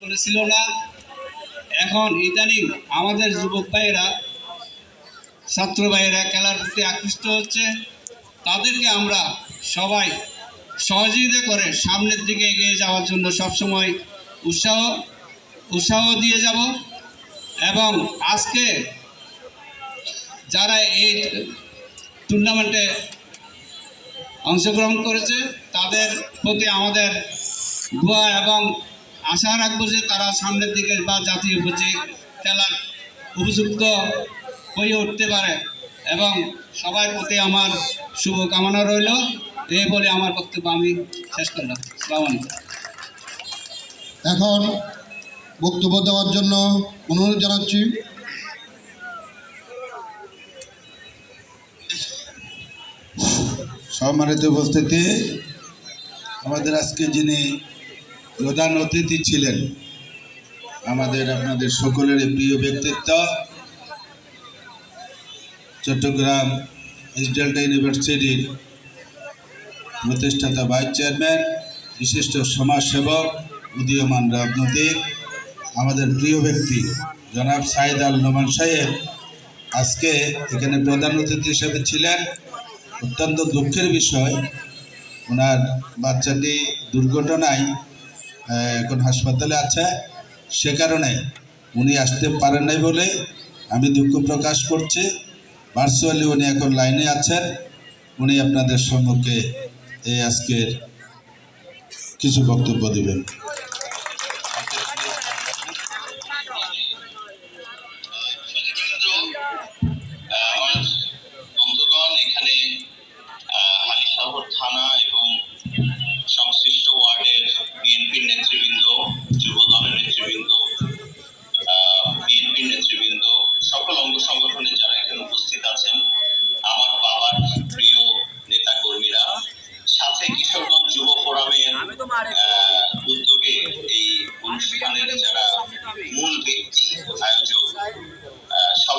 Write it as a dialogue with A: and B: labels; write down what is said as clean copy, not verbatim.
A: করেছিল না। এখন ইদানিং আমাদের যুবক ভাইয়েরা, ছাত্র ভাইয়েরা খেলার প্রতি আকৃষ্ট হচ্ছে। তাদেরকে আমরা সবাই সহযোগিতা করে সামনের দিকে এগিয়ে যাওয়ার জন্য সবসময় উৎসাহ দিয়ে যাব। এবং আজকে যারা এই টুর্নামেন্টে অংশগ্রহণ করেছে তাদের প্রতি আমাদের দোয়া এবং আশা রাখবো যে তারা সামনের দিকে বা জাতীয় পর্যায়ে খেলার উপযুক্ত হয়ে উঠতে পারে। এবং সবার প্রতি আমার শুভকামনা রইল। এই বলে আমার বক্তব্য আমি শেষ করলাম। আসসালামু আলাইকুম।
B: এখন বক্তব্য দেওয়ার জন্য অনুরোধ জানাচ্ছি
C: সম্মানিত উপস্থিতি, আমাদের আজকে যিনি প্রধান অতিথি ছিলেন, আপনাদের সকলের প্রিয় ব্যক্তিত্ব, চট্টগ্রাম ইস্ট ডেল্টা ইউনিভার্সিটির প্রতিষ্ঠাতা ভাইস চেয়ারম্যান, বিশিষ্ট সমাজসেবক, উদীয়মান রাজনৈতিক, আমাদের প্রিয় ব্যক্তি জনাব সাইদ আল নোমান সাহেব আজকে এখানে প্রধান অতিথি হিসেবে ছিলেন। অত্যন্ত দুঃখের বিষয়, ওনার বাচ্চাটি দুর্ঘটনায় এখন হাসপাতালে আছে, সে কারণে উনি আসতে পারেন নাই বলে আমি দুঃখ প্রকাশ করছি। ভার্চুয়ালি উনি এখন লাইনে আছেন, উনি আপনাদের সম্মুখে এই আজকের কিছু বক্তব্য দেবেন।
D: থানা এবং সংশ্লিষ্ট ওয়ার্ডের বিএনপির নেতৃবৃন্দ, যুব দলের নেতৃবৃন্দ, বিএনপির নেতৃবৃন্দ, সকল অঙ্গ সংগঠনের যারা এখানে উপস্থিত আছেন, আমার বাবার প্রিয় নেতা কর্মীরা, সাথে কিশোরগঞ্জ যুব ফোরামের উদ্যোগে